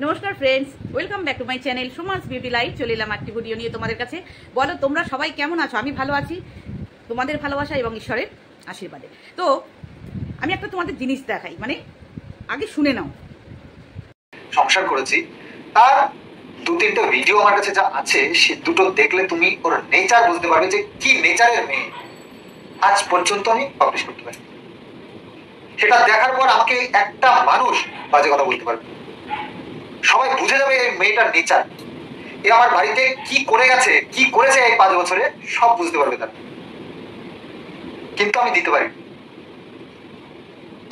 নমস্কার friends, welcome back to my channel Suma's beauty life. চলে এলাম একটি ভিডিও নিয়ে তোমাদের কাছে। বলো তোমরা সবাই কেমন আছো? আমি ভালো আছি, তোমাদের ভালোবাসা এবং ঈশ্বরের আশীর্বাদে। তো আমি একটা তোমাদের জিনিস দেখাই, মানে আগে শুনে নাও। সংসার করেছি, তার দু তিনটা ভিডিও আমার কাছে যা আছে সে দুটো দেখলে তুমি ওর নেচার বুঝতে পারবে যে কি নেচারের মেয়ে। আজ পর্যন্ত আমি পাবলিশ করতে পারি, সেটা দেখার পর আমাকে একটা মানুষ বাজে কথা বলতে পারবে, সবাই বুঝে যাবে এই মেয়েটার নেচার। এ আমার বাড়িতে কি করে গেছে, কি করেছে এই 5 বছরে, সব বুঝতে পারবে তার। কিন্তু আমি দিতে পারি,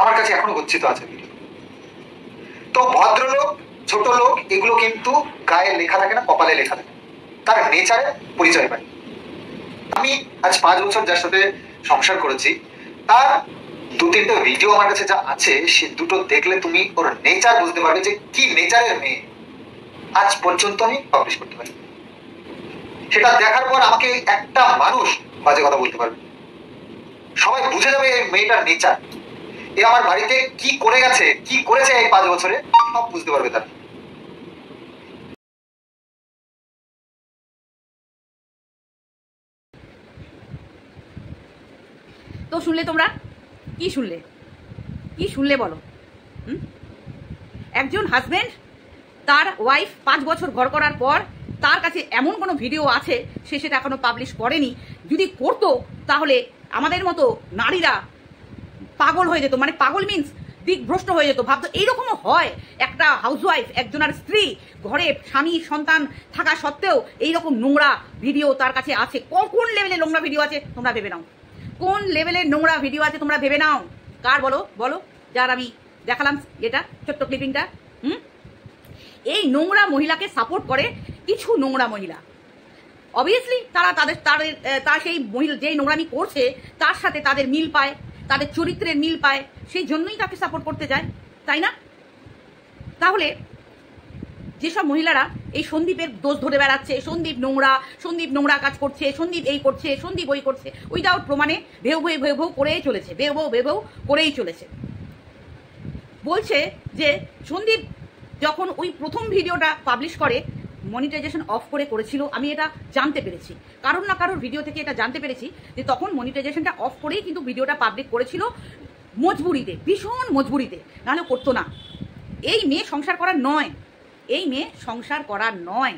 আমার কাছে এখনো গচ্ছিত আছে ভিডিও। তো ভদ্রলোক ছোট লোক এগুলো কিন্তু গায়ে লেখা থাকে না, কপালে লেখা থাকে, তার নেচারে পরিচয় পায়। আমি আজ 5 বছর যার সাথে সংসার করেছি, তার দু তিনটে ভিডিও আমার কাছে যা আছে সে দুটো দেখলে তুমি ওর নেচার বুঝতে পারবে যে কি নেচারের মেয়ে। আজ পর্যন্ত আমি পাবলিশ করতে পারি, সেটা দেখার পর আমাকে একটা মানুষ বাজে কথা বলতে পারবে, সবাই বুঝে যাবে এই মেয়েটার নেচার। এ আমার বাড়িতে কি করে গেছে, কি করেছে এই 5 বছরে, সব বুঝতে পারবে তার। তো শুনলে তোমরা, কি শুনলে বলো? একজন হাজবেন্ড তার ওয়াইফ 5 বছর ঘর করার পর তার কাছে এমন কোনো ভিডিও আছে সে সেটা এখনো পাবলিশ করেনি। যদি করতো তাহলে আমাদের মতো নারীরা পাগল হয়ে যেত, মানে পাগল মিন্স দিকভ্রষ্ট হয়ে যেত। ভাবতো এইরকমও হয়, একটা হাউসওয়াইফ, একজনের স্ত্রী, ঘরে স্বামী সন্তান থাকা সত্ত্বেও এইরকম নোংরা ভিডিও তার কাছে আছে। কোন লেভেলের নোংরা ভিডিও আছে তোমরা ভেবে নাও, কোন লেভেলের নোংরা ভিডিও আছে তোমরা ভেবে নাও। কার বলো যার আমি দেখালাম এটা ছোট্ট ক্লিপিংটা। এই নোংরা মহিলাকে সাপোর্ট করে কিছু নোংরা মহিলা। অবভিয়াসলি তার সেই মহিলা যেই নোংরামি করছে তার সাথে তাদের মিল পায়, তাদের চরিত্রের মিল পায়, সেই জন্যই তাকে সাপোর্ট করতে যায়, তাই না? তাহলে যেসব মহিলারা এই সন্দীপের দোষ ধরে বেড়াচ্ছে, সন্দীপ নোংরা কাজ করছে, সন্দীপ এই করছে, সন্দীপ ওই করছে, উইদাউট প্রমাণে ভেউ করেই চলেছে, ভেউ করেই চলেছে। বলছে যে সন্দীপ যখন ওই প্রথম ভিডিওটা পাবলিশ করে মনিটাইজেশন অফ করেছিল। আমি এটা জানতে পেরেছি, কারণ না কারোর ভিডিও থেকে এটা জানতে পেরেছি যে তখন মনিটাইজেশনটা অফ করেই কিন্তু ভিডিওটা পাবলিক করেছিল, মজবুরিতে, ভীষণ মজবুরিতে, নাহলে করতো না। এই মেয়ে সংসার করার নয়।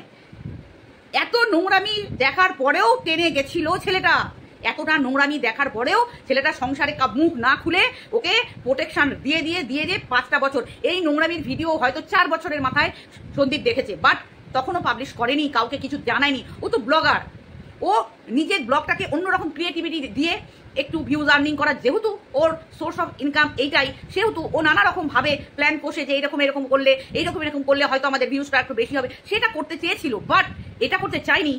এত নোংরামি দেখার পরেও টেনে গেছিল ছেলেটা, এতটা নোংরামি দেখার পরেও ছেলেটা সংসারে মুখ না খুলে ওকে প্রোটেকশন দিয়ে 5টা বছর এই নোংরামির ভিডিও হয়তো 4 বছরের মাথায় সন্দীপ দেখেছে, বাট তখনও পাবলিশ করেনি, কাউকে কিছু জানায়নি। ও তো ব্লগার, ও নিজের ব্লগটাকে অন্যরকম ক্রিয়েটিভিটি দিয়ে একটু ভিউজ আর্নিং করার, যেহেতু ওর সোর্স অফ ইনকাম এইটাই, সেহেতু ও নানা রকম ভাবে প্ল্যান কষে যে এরকম করলে হয়তো আমাদের ভিউজটা একটু বেশি হবে, সেটা করতে চেয়েছিল, বাট এটা করতে চাইনি।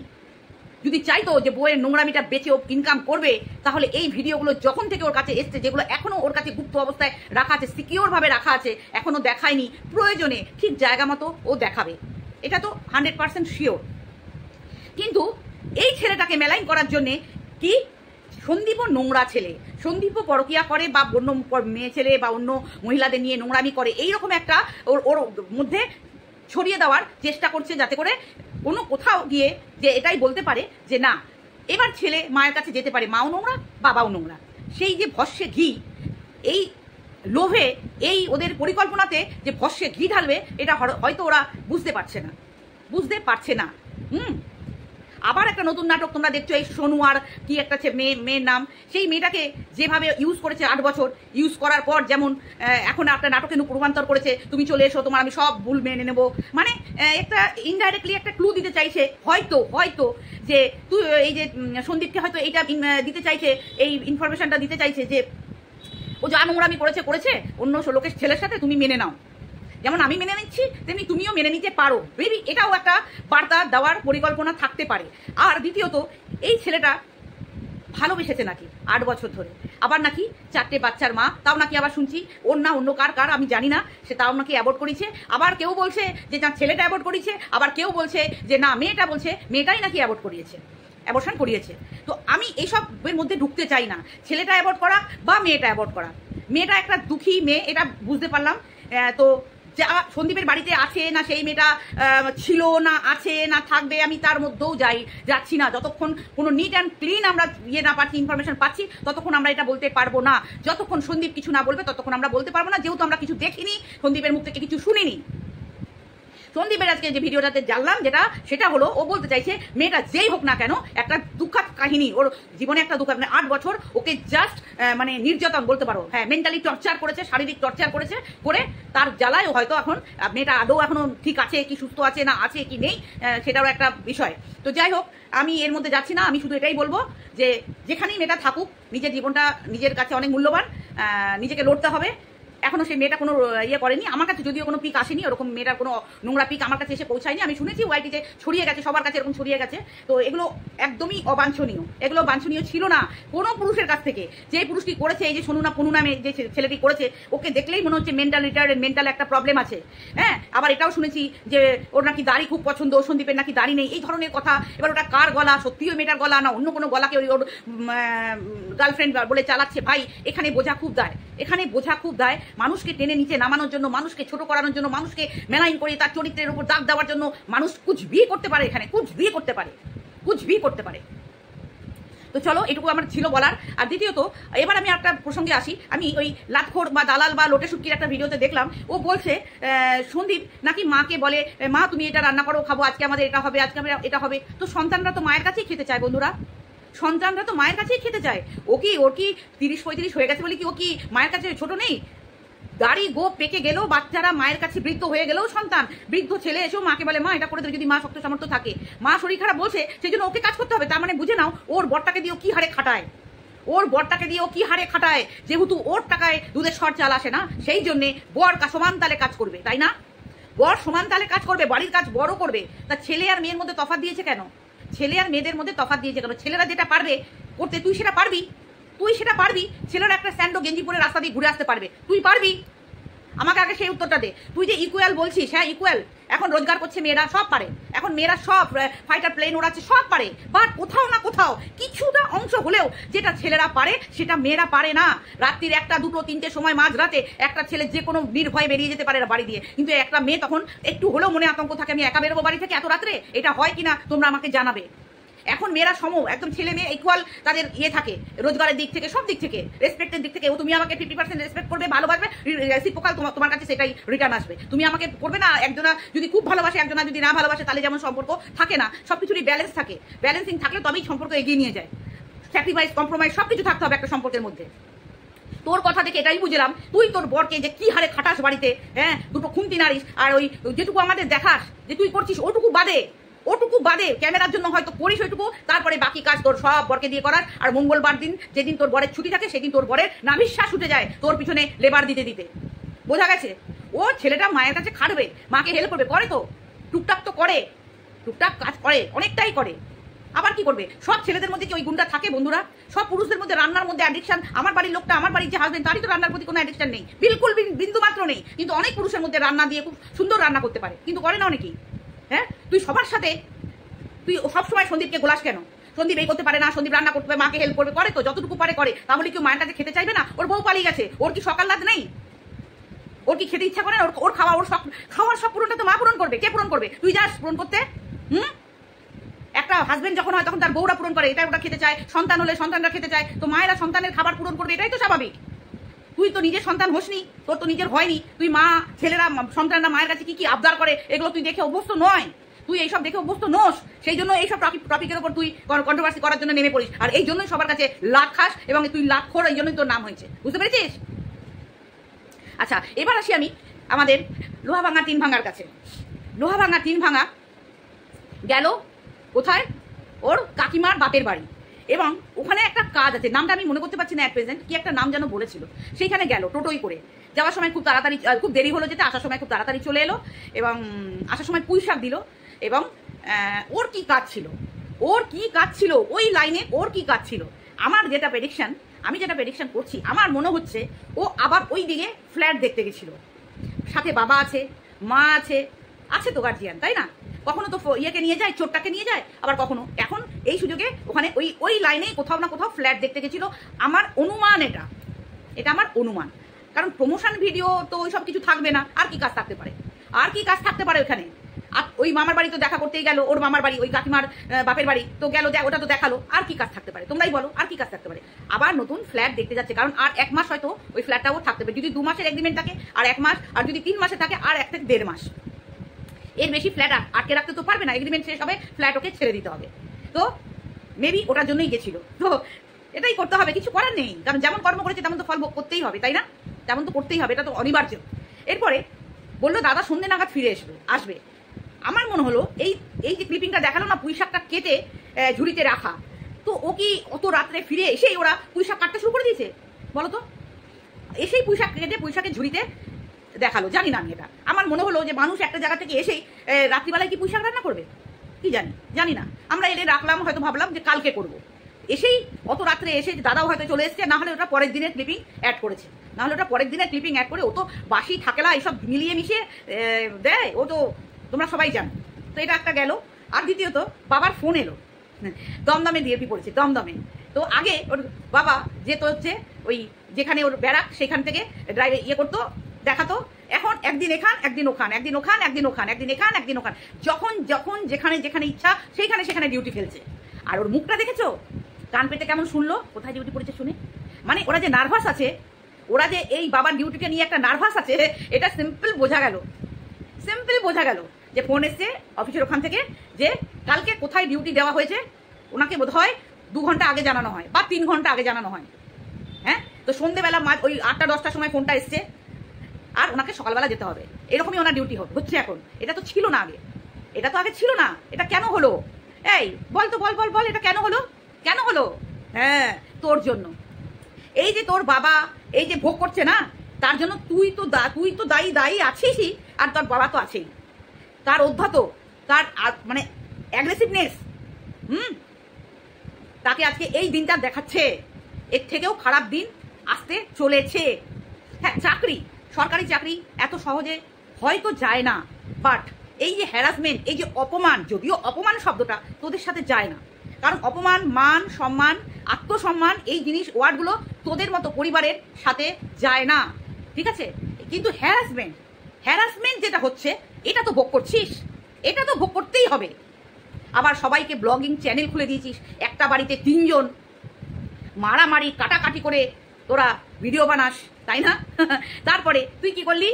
যদি চাইতো যে বইয়ের নোংরামিটা বেচে ও ইনকাম করবে, তাহলে এই ভিডিওগুলো যখন থেকে ওর কাছে এসছে, যেগুলো এখনো ওর কাছে গুপ্ত অবস্থায় রাখা আছে, সিকিওর ভাবে রাখা আছে, এখনো দেখায়নি, প্রয়োজনে ঠিক জায়গা মতো ও দেখাবে, এটা তো 100% শিওর। কিন্তু এই ছেলেটাকে মেলাইন করার জন্যে কি, সন্দীপও নোংরা ছেলে, সন্দীপও পরকিয়া করে বা অন্য মেয়ে ছেলে বা অন্য মহিলাদের নিয়ে নোংরামি করে, এইরকম একটা ওর মধ্যে ছড়িয়ে দেওয়ার চেষ্টা করছে, যাতে করে কোনো কোথাও গিয়ে যে এটাই বলতে পারে যে না, এবার ছেলে মায়ের কাছে যেতে পারে, মাও নোংরা বাবাও নোংরা। সেই যে ভস্যে ঘি, এই লোভে, এই ওদের পরিকল্পনাতে যে ভস্যে ঘি ঢালবে, এটা হয়তো ওরা বুঝতে পারছে না। আবার একটা নতুন নাটক তোমরা দেখছো, এই সোনু আর কি একটা মেয়ের নাম, সেই মেয়েটাকে যেভাবে ইউজ করেছে 8 বছর, ইউজ করার পর যেমন এখন একটা নাটকে রূপান্তর করেছে, তুমি চলে এসো, তোমার আমি সব ভুল মেনে নেবো, মানে একটা ইনডাইরেক্টলি একটা ক্লু দিতে চাইছে হয়তো যে তুই এই যে সন্দীপকে হয়তো এইটা দিতে চাইছে, এই ইনফরমেশনটা দিতে চাইছে যে ও যা নোংরামি করেছে অন্য লোকের ছেলের সাথে তুমি মেনে নাও, যেমন আমি মেনে নিচ্ছি তেমনি তুমিও মেনে নিতে পারো। মেবি এটাও একটা বার্তা দেওয়ার পরিকল্পনা থাকতে পারে। আর দ্বিতীয়ত, এই ছেলেটা ভালোবেসেছে নাকি 8 বছর ধরে, আবার নাকি 4টে বাচ্চার মা, তাও নাকি আবার শুনছি ওর না অন্য কার আমি জানি না, সে তাও নাকি অ্যাবর্ট করেছে। আবার কেউ বলছে যে না ছেলেটা অ্যাবর্ট করেছে, আবার কেউ বলছে যে না মেয়েটাই নাকি অ্যাবর্শন করিয়েছে। তো আমি এইসবের মধ্যে ঢুকতে চাই না, ছেলেটা অ্যাবর্ট করা বা মেয়েটা অ্যাবর্ট করা। মেয়েটা একটা দুঃখী মেয়ে, এটা বুঝতে পারলাম। তো যা সন্দীপের বাড়িতে আছে না সেই মেয়েটা ছিল না আছে না থাকবে, আমি তার মধ্যেও যাচ্ছি না। যতক্ষণ কোনো নিট অ্যান্ড ক্লিন আমরা না পাচ্ছি, ইনফরমেশন পাচ্ছি, ততক্ষণ আমরা এটা বলতে পারবো না। যতক্ষণ সন্দীপ কিছু না বলবে ততক্ষণ আমরা বলতে পারবো না, যেহেতু আমরা কিছু দেখিনি, সন্দীপের মুখ থেকে কিছু শুনিনি। সন্দীপের আজকে যে ভিডিওটাতে জানলাম সেটা হলো, ও বলতে চাইছে মেয়েটা যেই হোক না কেন একটা দুঃখাত কাহিনী, ওর জীবনে একটা দুঃখ, মানে 8 বছর ওকে জাস্ট মানে নির্যাতন বলতে পারো, হ্যাঁ মেন্টালি টর্চার করেছে, শারীরিক টর্চার করেছে, করে তার জ্বালায় হয়তো এখন মেয়েটা আদৌ এখনো ঠিক আছে কি, সুস্থ আছে না আছে কি নেই, সেটারও একটা বিষয়। তো যাই হোক, আমি এর মধ্যে যাচ্ছি না। আমি শুধু এটাই বলবো যে যেখানেই মেয়েটা থাকুক, নিজের জীবনটা নিজের কাছে অনেক মূল্যবান, নিজেকে লড়তে হবে। এখনো সেই মেয়েটা কোনো ইয়ে করেনি, আমার কাছে যদিও কোনো পিক আসেনি, ওরকম মেয়েটার কোনো নোংরা পিক আমার কাছে এসে পৌঁছায়নি। আমি শুনেছি ওয়াইটিতে ছড়িয়ে গেছে, সবার কাছে এরকম ছড়িয়ে গেছে। তো এগুলো একদমই অবাঞ্ছনীয়, এগুলো বাঞ্ছনীয় ছিল না কোনো পুরুষের কাছ থেকে। যে পুরুষটি করেছে, এই যে পনু নামে যে ছেলেটি করেছে, ওকে দেখলেই মনে হচ্ছে মেন্টাল রিটার্ড, মেন্টাল একটা প্রবলেম আছে। হ্যাঁ, আবার এটাও শুনেছি যে ওর নাকি দাড়ি খুব পছন্দ, সন্দীপের নাকি দাড়ি নেই, এই ধরনের কথা। এবার ওটা কার গলা, সত্যি ওই মেয়েটার গলা না অন্য কোনো গলাকে ওর গার্লফ্রেন্ড বলে চালাচ্ছে? ভাই, এখানে বোঝা খুব দায়, এখানে বোঝা খুব দায়। মানুষকে টেনে নিচে নামানোর জন্য, মানুষকে ছোট করানোর জন্য, মানুষকে মেলাইন করে তার চরিত্রের উপর দাগ দেওয়ার জন্য মানুষ কুছবি করতে পারে, এখানে কুছবি করতে পারে, কুছবি করতে পারে। তো চলো, এটুকু আমার ছিল বলার। আর দ্বিতীয়ত, এবার আমি একটা প্রসঙ্গে আসি। আমি ওই লাটখোর বা দালাল বা লোটে শুটকির একটা ভিডিওতে দেখলাম, ও বলছে সন্দীপ নাকি মাকে বলে, মা তুমি এটা রান্না করো, খাবো, আজকে আমাদের এটা হবে, আজকে আমাদের এটা হবে। তো সন্তানরা তো মায়ের কাছেই খেতে চায় বন্ধুরা, সন্তানরা তো মায়ের কাছেই খেতে চায়। ওর কি 30-35 হয়ে গেছে বলে কি ও কি মায়ের কাছে ছোট নেই? দাড়ি গোপ পেকে গেলেও বাচ্চারা মায়ের কাছে, বৃদ্ধ হয়ে গেলেও সন্তান, বৃদ্ধ ছেলে এসেও মাকে বলে মা এটা করে দেবে, যদি মা শক্ত সামর্থ্য থাকে। মা শরীর খারাপ বলছে, সেই জন্য ওকে কাজ করতে হবে। তার মানে বুঝে নাও ওর বরটাকে দিয়ে কি হারে খাটায়, ওর বরটাকে দিয়ে ও কি হারে খাটায়। যেহেতু ওর টাকায় দুধের সর চাল আসে না, সেই জন্যে বর সমান তালে কাজ করবে, তাই না? বর সমান তালে কাজ করবে, বাড়ির কাজ বড় করবে। তা ছেলে আর মেয়ের মধ্যে তফাৎ দিয়েছে কেন? ছেলে আর মেয়েদের মধ্যে তফাৎ দিয়েছে কেন? ছেলেরা যেটা পারবে করতে, তুই সেটা পারবি, তুই সেটা পারবি। ছেলেরা একটা স্যান্ডো গেঞ্জি পরে রাস্তা দিয়ে ঘুরে আসতে পারবে, তুই পারবি? আমাকে আগে সেই উত্তরটা দে। তুই যে ইকুয়াল বলছিস, হ্যাঁ ইকুয়াল, এখন রোজগার করছে মেয়েরা, সব পারে, এখন মেয়েরা সব ফাইটার প্লেন ওড়াচ্ছে, সব পারে। বাট কোথাও না কোথাও কিছুটা অংশ হলেও যেটা ছেলেরা পারে সেটা মেয়েরা পারে না। রাত্রির 1টা 2টো 3টের সময় মাঝরাতে একটা ছেলে যে কোনো নির্ভয়ে বেরিয়ে যেতে পারে বাড়ি দিয়ে, কিন্তু একটা মেয়ে তখন একটু হলেও মনে আতঙ্ক থাকে, আমি একা বেরোবো বাড়ি থেকে এত রাত্রে। এটা হয় কিনা তোমরা আমাকে জানাবে। এখন মেয়েরা একদম ছেলে মেয়ে ইকুয়াল, তাদের থাকে রোজগারের দিক থেকে, সব দিক থেকে, রেসপেক্টের দিক থেকে। তুমি আমাকে 50% রেসপেক্ট করবে, ভালোবাসবে, রেসিপ্রোকাল তোমার কাছে সেটাই রিটার্ন আসবে। তুমি আমাকে করবে না। একজনা যদি খুব ভালোবাসে, একজনা যদি না ভালোবাসে, তাহলে যেমন সম্পর্ক থাকে না, সবকিছুরই ব্যালেন্স থাকে। ব্যালেন্সিং থাকলে তবেই সম্পর্ক এগিয়ে নিয়ে যায়। স্যাক্রিফাইস, কম্প্রোমাইজ সবকিছু থাকতে হবে একটা সম্পর্কের মধ্যে। তোর কথা থেকে এটাই বুঝলাম, তুই তোর বরকে যে কি হারে খাটাস বাড়িতে, হ্যাঁ, দুটো খুন্তি নাড়িস, আর ওই যেটুকু আমাদের দেখাস যে তুই করছিস, ওটুকু বাদে ক্যামেরার জন্য হয়তো করিস ওইটুকু, তারপরে বাকি কাজ তোর সব বরকে দিয়ে করাস। আর মঙ্গলবার দিন যেদিন তোর বরের ছুটি থাকে, সেদিন তোর বরের নাভিশ্বাস উঠে যায় তোর পিছনে লেবার দিতে দিতে। বোঝা গেছে? ও ছেলেটা মায়ের কাছে খাটবে, মাকে হেল্প করবে, করে তো টুকটাক তো করে, টুকটাক কাজ করে, অনেকটাই করে। আবার কি করবে? সব ছেলেদের মধ্যে কি ওই গুণটা থাকে বন্ধুরা? সব পুরুষদের মধ্যে রান্নার মধ্যে অ্যাডিকশন, আমার বাড়ির লোকটা, আমার বাড়ির যে হাজবেন্ড, তারই তো রান্নার প্রতি কোনো অ্যাডিকশন নেই, বিলকুল বিন্দু মাত্র নেই। কিন্তু অনেক পুরুষের মধ্যে রান্না দিয়ে খুব সুন্দর রান্না করতে পারে, কিন্তু করে না অনেকেই। হ্যাঁ, তুই সবার সাথে, তুই সবসময় সন্দীপকে গোলাস কেন? সন্দীপ এই করতে পারে না, সন্দীপ রান্না করতে পারে, মাকে হেল্প করবে, করে তো যতটুকু পারে করে। তাহলে কেউ মায়ের কাছে খেতে চাইবে না? ওর বউ পালিয়ে গেছে, ওর কি সকাল রাত নেই? ওর কি খেতে ইচ্ছা করে না? ওর খাওয়া, ওর খাওয়ার সব পূরণটা তো মা পূরণ করবে। কে পূরণ করবে? তুই যাস পূরণ করতে? একটা হাজবেন্ড যখন হয় তখন তার বউরা পূরণ করে, এটা ওটা খেতে চায়, সন্তান হলে সন্তানরা খেতে চায়, তো মায়েরা সন্তানের খাবার পূরণ করবে, এটাই তো স্বাভাবিক। তুই তো নিজের সন্তান হসনি, তোর তো নিজের হয়নি। তুই মা, ছেলেরা, সন্তানরা মায়ের কাছে কি কি আবদার করে, এগুলো তুই দেখে অভ্যস্ত নয়, তুই এইসব দেখে অভ্যস্ত নোস। সেই জন্য এইসব টপিকের উপর তুই কন্ট্রোভার্সি করার জন্য নেমে পড়িস, আর এই জন্যই সবার কাছে লাখ খাস, এবং তুই লাখ খোর, এই জন্যই তোর নাম হয়েছে। বুঝতে পেরেছিস? আচ্ছা, এবার আসি আমি আমাদের লোহাভাঙা তিন ভাঙার কাছে। লোহাভাঙা তিন ভাঙা গেল কোথায়? ওর কাকিমার বাপের বাড়ি, এবং ওখানে একটা কাজ আছে, নামটা আমি মনে করতে পারছি না অ্যাট প্রেজেন্ট, কি একটা নাম যেন বলেছিল। সেইখানে গেল টোটোই করে, যাওয়ার সময় খুব তাড়াতাড়ি, খুব দেরি হলো যেতে, আসার সময় খুব তাড়াতাড়ি চলে এলো, এবং আসার সময় পুঁই শাক দিল। এবং ওর কি কাজ ছিল, ওর কি কাজ ছিল ওই লাইনে, ওর কি কাজ ছিল? আমার যেটা প্রেডিকশন, আমি যেটা প্রেডিকশন করছি, আমার মনে হচ্ছে ও আবার ওই দিকে ফ্ল্যাট দেখতে গেছিল। সাথে বাবা আছে, মা আছে, আছে তো গার্জিয়ান, তাই না? কখনো তো ইয়েকে নিয়ে যায়, চোরটাকে নিয়ে যায়, আবার কখনো এখন এই সুযোগে ওখানে ওই লাইনে কোথাও না কোথাও ফ্ল্যাট দেখতে গেছিল। আমার অনুমান, এটা আমার অনুমান। কারণ প্রমোশন ভিডিও তো ওই সব কিছু থাকবে না। আর কি কাজ থাকতে পারে? আর কি কাজ থাকতে পারে ওখানে? আর ওই মামার বাড়ি তো দেখা করতেই গেল, ওর মামার বাড়ি, ওই কাকিমার বাপের বাড়ি তো গেল, ওটা তো দেখালো। আর কি কাজ থাকতে পারে? তোমরাই বলো, আর কি কাজ থাকতে পারে? আবার নতুন ফ্ল্যাট দেখতে যাচ্ছে, কারণ আর 1 মাস হয়তো ওই ফ্ল্যাটটাও থাকতে পারে। যদি 2 মাসের এগ্রিমেন্ট থাকে আর 1 মাস, আর যদি 3 মাসে থাকে আর 1 থেকে 1.5 মাস। এর বেশি ফ্ল্যাট আটকে রাখতে তো পারবে না, এগ্রিমেন্ট শেষ হবে, ফ্ল্যাট ওকে ছেড়ে দিতে হবে। তো মেবি ওটার জন্যই গেছিল। তো এটাই করতে হবে, কিছু করার নেই, কারণ যেমন কর্ম করেছে তেমন তো ফল ভোগ করতেই হবে, তাই না? তেমন তো করতেই হবে, এটা তো অনিবার্য। এরপরে বললো দাদা সন্ধ্যে নাগাদ ফিরে আসবে। আমার মনে হলো এই যে ক্লিপিংটা দেখালো না, পুঁই শাকটা কেটে ঝুড়িতে রাখা, তো ও কি অত রাত্রে ফিরে এসেই ওরা পুঁই শাক কাটতে শুরু করে দিয়েছে? বলো তো, এসেই পুঁই শাক কেটে পুঁই শাকের ঝুড়িতে দেখালো। জানি না আমি, এটা আমার মনে হলো যে মানুষ একটা জায়গা থেকে এসেই রাত্রিবেলায় কি পুঁই শাক রান্না করবে, কি জানি না। আমরা এনে রাখলাম, হয়তো ভাবলাম যে কালকে করবো, এসেই অত রাত্রে এসে দাদাও হয়তো চলে এসছে, না হলে ওটা পরের দিনের ক্লিপিং অ্যাড করেছে, না হলে ওটা পরের দিনের ক্লিপিং অ্যাড করে ও তো বাসি থাকেলা এইসব মিলিয়ে মিশিয়ে দেয়, ও তো তোমরা সবাই জানো। তো এটা একটা গেল। আর দ্বিতীয়ত বাবার ফোন এলো, দমদমে ডিএপি পড়েছে, দমদমে। তো আগে ওর বাবা যেত হচ্ছে ওই যেখানে ওর ব্যারাক, সেখান থেকে ড্রাইভে করতো, দেখাতো। এখন একদিন এখান একদিন ওখান, একদিন ওখান একদিন ওখান, একদিন এখান একদিন ওখান, যখন যেখানে ইচ্ছা সেখানে ডিউটি ফেলছে। আর ওর মুখটা দেখেছো, কান পেতে কেমন শুনলো, কোথায় ডিউটি পড়েছে শুনে। মানে ওরা যে নার্ভাস আছে, ওরা যে এই বাবার ডিউটিকে নিয়ে একটা নার্ভাস আছে, এটা সিম্পল বোঝা গেল যে ফোন এসছে অফিসের ওখান থেকে যে কালকে কোথায় ডিউটি দেওয়া হয়েছে। ওনাকে বোধ হয় 2 ঘন্টা আগে জানানো হয় বা 3 ঘন্টা আগে জানানো হয়। হ্যাঁ, তো সন্ধ্যেবেলা ওই 8টা-10টার সময় ফোনটা এসছে, আর ওনাকে সকালবেলা যেতে হবে, এরকমই ওনার ডিউটি হচ্ছে এখন। এটা তো ছিল না আগে, এটা তো আগে ছিল না। এটা কেন হলো? এই বল তো, বল এটা কেন হলো? হ্যাঁ, তোর জন্য। এই যে তোর বাবা এই যে ভোগ করছে না, তার জন্য তুই তো দায়ী আছিসই, আর তোর বাবা তো আছেই। তার অধ্যত, তার মানে অ্যাগ্রেসিভনেস, তাকে আজকে এই দিনটা দেখাচ্ছে। এর থেকেও খারাপ দিন আসতে চলেছে। হ্যাঁ, সরকারি চাকরি এত সহজে হয়তো যায় না, বাট এই যে হ্যারাসমেন্ট, এই যে অপমান, যদিও অপমান শব্দটা তোদের সাথে যায় না, কারণ অপমান, মান সম্মান, আত্মসম্মান, এই জিনিস ওয়ার্ডগুলো তোদের মতো পরিবারের সাথে যায় না, ঠিক আছে? কিন্তু হ্যারাসমেন্ট যেটা হচ্ছে, এটা তো ভোগ করছিস, এটা তো ভোগ করতেই হবে। আবার সবাইকে ব্লগিং চ্যানেল খুলে দিয়েছিস, একটা বাড়িতে 3 জন, মারামারি কাটাকাটি করে তোরা ভিডিও বানাস, তাই না? তারপরে তুই কি করলি?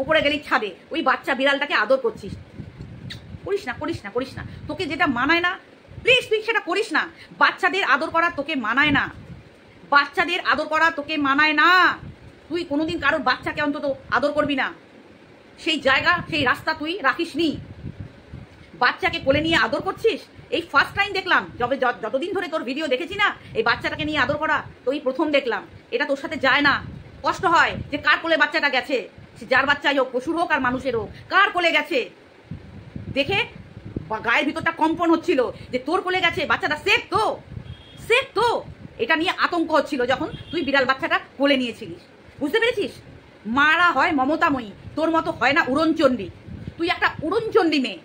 উপরে গেলি ছাদে, ওই বাচ্চা বিড়ালটাকে আদর করছিস। করিস না, তোকে যেটা মানায় না প্লিজ তুই সেটা করিস না। বাচ্চাদের আদর করা তোকে মানায় না, তুই কোনোদিন কারোর বাচ্চাকে অন্তত আদর করবি না। সেই জায়গা, সেই রাস্তা তুই রাখিস নি। বাচ্চাকে কোলে নিয়ে আদর করছিস, এই ফার্স্ট টাইম দেখলাম। যতদিন ধরে তোর ভিডিও দেখেছি না, এই বাচ্চাটাকে নিয়ে আদর করা তো এই প্রথম দেখলাম। এটা তোর সাথে যায় না। কষ্ট হয় যে কার কোলে বাচ্চাটা গেছে, যার বাচ্চাই হোক, পশুর হোক আর মানুষের হোক, কার কোলে গেছে দেখে গায়ের ভিতরটা কম্পন হচ্ছিল যে তোর কোলে গেছে, বাচ্চাটা সেফ তো। এটা নিয়ে আতঙ্ক হচ্ছিল যখন তুই বিড়াল বাচ্চাটা কোলে নিয়েছিলিস। বুঝতে পেরেছিস? মারা হয় মমতাময়ী, তোর মতো হয় না উড়নচণ্ডী। তুই একটা উড়নচণ্ডী মেয়ে।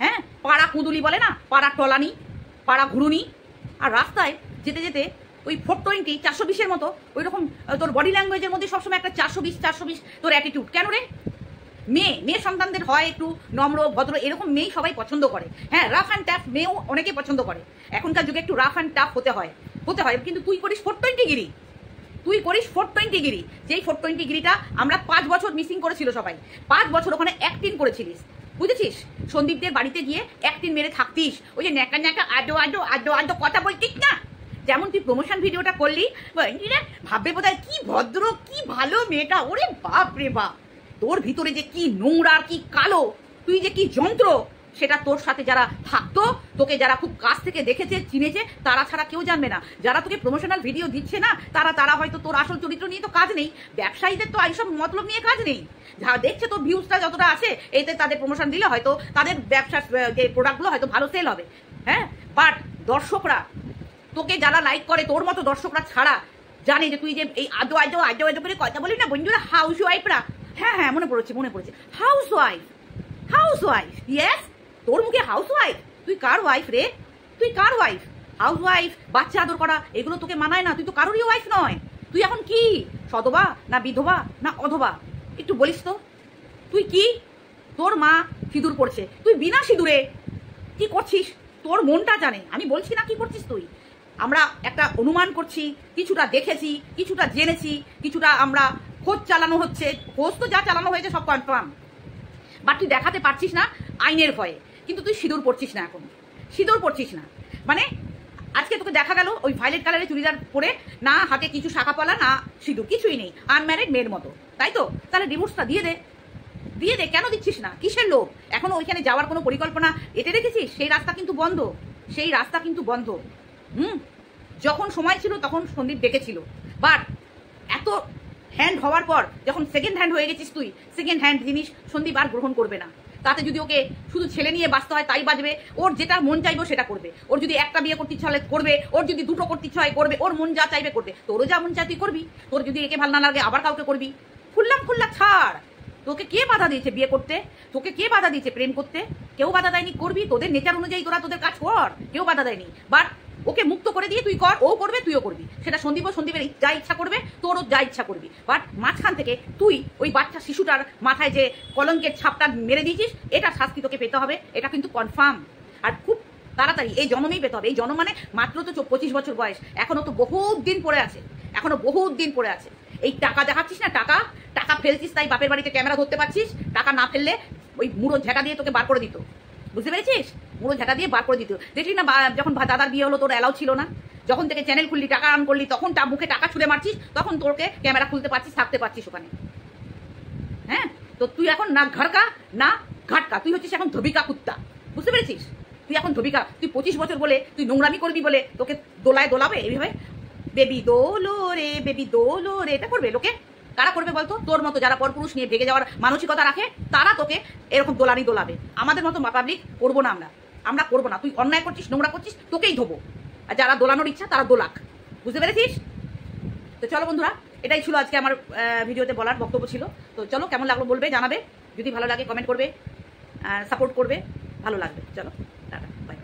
হ্যাঁ, পাড়া কুঁদুলি বলে না, পাড়া টলানি, পাড়া ঘুরুনি। আর রাস্তায় যেতে যেতে ওই 420 420-এর মতো ওই রকম তোর বডি ল্যাঙ্গুয়েজের মধ্যে সবসময় একটা 420 তোর অ্যাটিটিউড। কেন রে? মেয়ে সন্তানদের হয় একটু নম্র ভদ্র, এরকম মেয়ে সবাই পছন্দ করে। হ্যাঁ, রাফ অ্যান্ড টাফ মেয়েও অনেকে পছন্দ করে। এখনকার যুগে একটু রাফ অ্যান্ড টাফ হতে হয়, কিন্তু তুই করিস 420 গিরি। যেই 420 গিরিটা আমরা 5 বছর মিসিং করেছিল সবাই। 5 বছর ওখানে অ্যাক্টিং করেছিলিস, বুঝেছিস? সন্দীপদের বাড়িতে গিয়ে অ্যাক্টিং মেরে থাকতিস, ওই যে ন্যাকা আডো কথা বলতিস না। যেমন তুই প্রমোশন ভিডিওটা করলি, ভাববে বোধহয় কি ভদ্র, কি ভালো মেয়েটা। ওরে বাপ রে বাপ, তোর ভিতরে যে কি নোংরা আর কি কালো, তুই যে কি যন্ত্র, সেটা তোর সাথে যারা থাকতো, তোকে যারা খুব কাছ থেকে দেখেছে চিনেছে, তারা ছাড়া কেউ জানবে না। যারা তোকে প্রমোশনাল ভিডিও দিচ্ছে না, তারা হয়তো তোর আসল চরিত্র নিয়ে তো কাজ নেই। ব্যবসায়ীদের তো এইসব মতলব নিয়ে কাজ নেই। যারা দেখছে তোর ভিউজটা যতটা আছে, এতে তাদের প্রমোশন দিলে হয়তো তাদের ব্যবসার যে প্রোডাক্টগুলো হয়তো ভালো সেল হবে। হ্যাঁ, বাট দর্শকরা তোকে যারা লাইক করে, তোর মতো দর্শকরা ছাড়া জানে যে তুই যে এই আজো করে কথা বলি না বন্ধুরা, হাউস ওয়াইফরা। হ্যাঁ, মনে পড়েছে। হাউস ওয়াইফ, ইয়েস, তোর মুখে হাউস ওয়াইফ। তুই কার ওয়াইফ রে? হাউস ওয়াইফ, বাচ্চা আদর করা, এগুলো তোকে মানায় না। তুই তো কারোরই ওয়াইফ নয়। তুই এখন কি সধবা না বিধবা না অধবা একটু বলিস তো? তুই কি? তোর মা সিঁদুর পড়ছে, তুই বিনা সিঁদুরে কি করছিস? তোর মনটা জানে, আমি বলছি না কি করছিস তুই। আমরা একটা অনুমান করছি, কিছুটা দেখেছি, কিছুটা জেনেছি, কিছুটা আমরা খোঁজ চালানো হচ্ছে। খোঁজ তো যা চালানো হয়েছে সব কনফার্ম, বাট তুই দেখাতে পারছিস না আইনের ভয়ে। কিন্তু তুই সিঁদুর পড়ছিস না, এখন সিঁদুর পড়ছিস না মানে আজকে তোকে দেখা গেল ওই ভায়োলেট কালারের চুড়িদার পরে, না হাতে কিছু শাঁখাপলা না সিঁদুর, কিছুই নেই, আনম্যারিড মেয়ের মতো, তাই তো? তাহলে ডিভোর্সটা দিয়ে দে, দিয়ে দে। কেন দিচ্ছিস না? কিসের লোভ? এখনো ওইখানে যাওয়ার কোনো পরিকল্পনা এতে রেখেছিস? সেই রাস্তা কিন্তু বন্ধ, সেই রাস্তা কিন্তু বন্ধ। যখন সময় ছিল তখন সন্দীপ ডেকেছিল, বাট এত হ্যান্ড হওয়ার পর যখন সেকেন্ড হ্যান্ড হয়ে গেছিস তুই, সেকেন্ড হ্যান্ড জিনিস সন্দীপ আর গ্রহণ করবে না। তাতে যদি ওকে শুধু ছেলে নিয়ে বাঁচতে হয় তাই বাজবে, ওর যেটা মন চাইবে সেটা করবে। ওর যদি একটা বিয়ে করতে ইচ্ছা হলে করবে, ওর যদি দুটো করতে ইচ্ছা হয় করবে, ওর মন যা চাইবে করবে। তোরও যা মন চাই তুই করবি, তোর যদি একে ভালো না লাগে আবার কাউকে করবি। খুল্লা ছাড়। তোকে কে বাধা দিয়েছে বিয়ে করতে? তোকে কে বাধা দিয়েছে প্রেম করতে? কেউ বাধা দেয়নি। করবি তোদের নেচার অনুযায়ী, তোরা তোদের কাজ কর, কেউ বাধা দেয়নি। বাট ওকে মুক্ত করে দিয়ে তুই কর, ও করবে তুইও করবি। সেটা সন্দীপের যা ইচ্ছা করবে, তোরও যা ইচ্ছা করবি। বাট মাঝখান থেকে তুই ওই বাচ্চা শিশুটার মাথায় যে কলঙ্কের ছাপটা মেরে দিয়েছিস, এটার শাস্তি তোকে পেতে হবে, এটা কিন্তু কনফার্ম। আর খুব তাড়াতাড়ি, এই জন্মেই পেতে হবে। এই জন্ম মানে মাত্র তো 25 বছর বয়স, এখনো তো বহুত দিন পড়ে আছে, এখনো বহুত দিন পড়ে আছে। এই টাকা দেখাচ্ছিস না, টাকা টাকা ফেলছিস তাই বাপের বাড়িতে ক্যামেরা ধরতে পারছিস। টাকা না ফেললে ওই মুড়ো ঝাঁটা দিয়ে তোকে বার করে দিত, বুঝতে পেরেছিস? মুড়ো ঝাঁটা দিয়ে বার করে দিত। দেখলি না যখন দাদার বিয়ে হলো তোর অ্যালাউ ছিল না, যখন থেকে চ্যানেল খুললি, টাকা আর্ন করলি, তখন মুখে টাকা ছুঁড়ে মারছিস, তখন তোকে ক্যামেরা খুলতে পারছিস, থাকতে পারছিস ওখানে। হ্যাঁ, তো তুই এখন না ঘরকা না ঘাটকা, তুই হচ্ছিস এখন ধবিকা কুত্তা, বুঝতে পেরেছিস? তুই এখন ধবিকা। তুই 25 বছর বলে তুই নোংরামি করবি বলে তোকে দোলায় দোলাবে এইভাবে, বেবি দোলো রে, এটা করবে লোকে? কারা করবে বলতো? তোর মতো যারা পরপুরুষ নিয়ে ভেগে যাওয়ার মানসিকতা রাখে, তারা তোকে এরকম দোলাবে। আমাদের মতো পাবলিক করবো না, আমরা করবো না। তুই অন্যায় করছিস, নোংরা করছিস, তোকেই ধোবো। আর যারা দোলানোর ইচ্ছা তারা দোলাক, বুঝতে পেরেছিস? তো চলো বন্ধুরা, এটাই ছিল আজকে আমার ভিডিওতে বলার বক্তব্য ছিল। তো চলো, কেমন লাগলো বলবে, জানাবে। যদি ভালো লাগে কমেন্ট করবে, সাপোর্ট করবে, ভালো লাগবে। চলো টাটা, বাই।